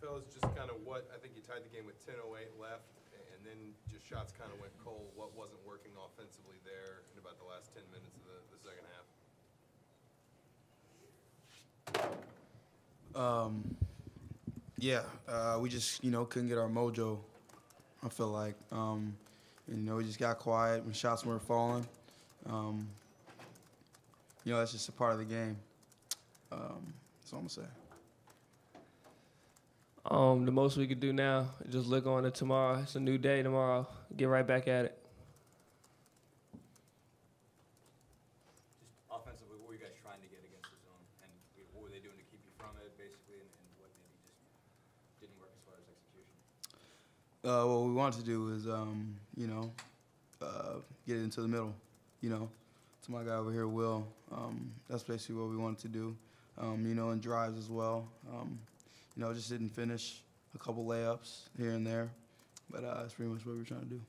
fellas, just kind of what, I think you tied the game with 10:08 left, and then just shots kind of went cold. What wasn't working offensively there in about the last 10 minutes of the second half? We just, couldn't get our mojo, I feel like. We just got quiet when shots weren't falling. That's just a part of the game. That's all I'm going to say. The most we could do now is just look on to tomorrow. It's a new day tomorrow. Get right back at it. Just offensively, what were you guys trying to get against the zone? And what were they doing to keep you from it, basically, and what maybe just didn't work as far as execution? What we wanted to do is, get it into the middle, to my guy over here, Will. That's basically what we wanted to do, and drives as well. Just didn't finish a couple layups here and there, but that's pretty much what we were trying to do.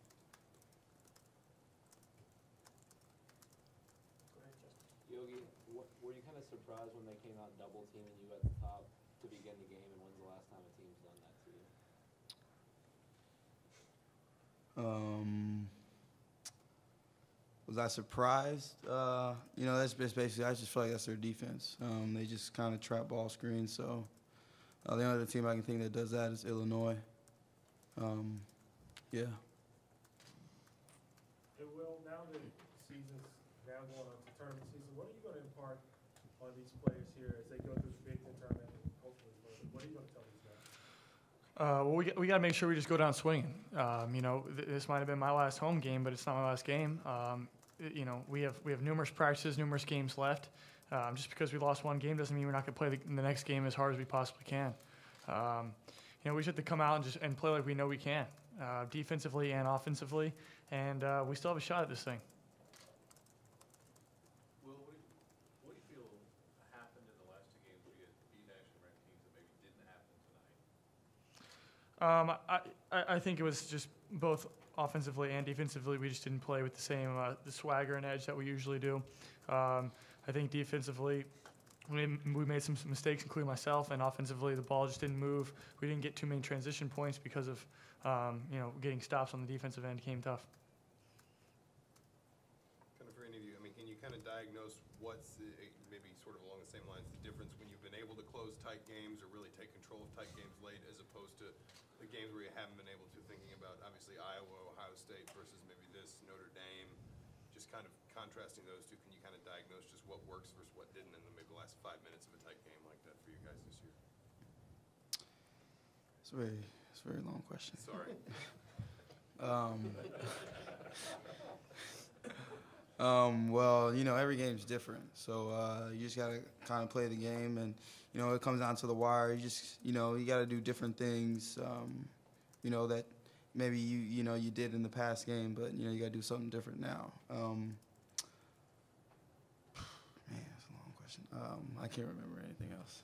Yogi, were you kind of surprised when they came out double teaming you at the top to begin the game, and when's the last time a team's done that to you? Was I surprised? That's basically, I just feel like that's their defense. They just kind of trap ball screens, so the only other team I can think that does that is Illinois. Hey, Will, now that season's now going on to tournament season, what are you going to impart on these players here as they go through the Big Ten tournament and hopefully win? What are you going to tell these guys? We got to make sure we just go down swinging. This might have been my last home game, but it's not my last game. We have numerous practices, numerous games left. Just because we lost one game doesn't mean we're not going to play the next game as hard as we possibly can. We just have to come out and play like we know we can, defensively and offensively, and we still have a shot at this thing. Will, what do you feel happened in the last two games where you had beat nationally ranked teams that maybe didn't happen tonight? I think it was just both offensively and defensively. We just didn't play with the same the swagger and edge that we usually do. I think defensively, we made some mistakes, including myself, and offensively, the ball just didn't move. We didn't get too many transition points because of, getting stops on the defensive end came tough. Kind of for any of you, can you kind of diagnose what's maybe sort of along the same lines, the difference when you've been able to close tight games or really take control of tight games late as opposed to the games where you haven't been able to, thinking about obviously Iowa, Ohio State versus maybe this, Notre Dame, just kind of contrasting those two, can you kind of diagnose just what works versus what didn't in the maybe last 5 minutes of a tight game like that for you guys this year? It's a very long question. Sorry. Every game's different, so you just gotta kind of play the game, and it comes down to the wire. You just you gotta do different things, that maybe you did in the past game, but you gotta do something different now. Man, that's a long question. I can't remember anything else.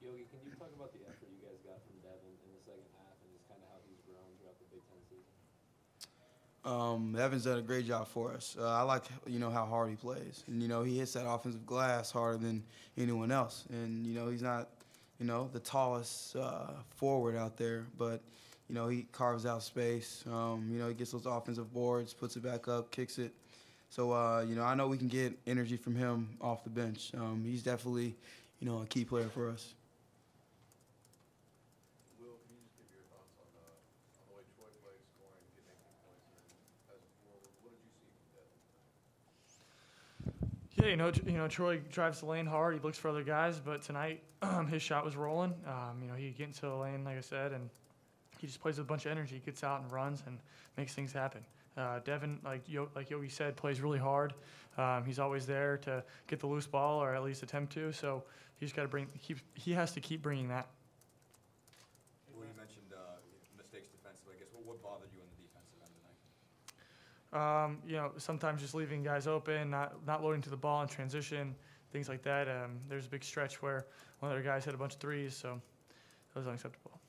Yogi, can you talk about the effort you guys got from Devin in the second half and just kind of how he's grown throughout the Big Ten season? Evan's done a great job for us. I like, how hard he plays. And, he hits that offensive glass harder than anyone else. And, he's not, the tallest forward out there, but, he carves out space. He gets those offensive boards, puts it back up, kicks it. So, I know we can get energy from him off the bench. He's definitely, a key player for us. Will, can you just give your thoughts on the way Troy played, scoring, getting 18 points, and as a forward, what did you see from Devin? Yeah, Troy drives the lane hard. He looks for other guys, but tonight his shot was rolling. He get into the lane, like I said, and he just plays with a bunch of energy. He gets out and runs and makes things happen. Devin, like Yogi said, plays really hard. He's always there to get the loose ball or at least attempt to. So he's got to he has to keep bringing that. Well, you mentioned mistakes defensively. I guess what bothered you on the defensive end tonight? Sometimes just leaving guys open, not loading to the ball in transition, things like that. There's a big stretch where one of their guys hit a bunch of threes, so that was unacceptable.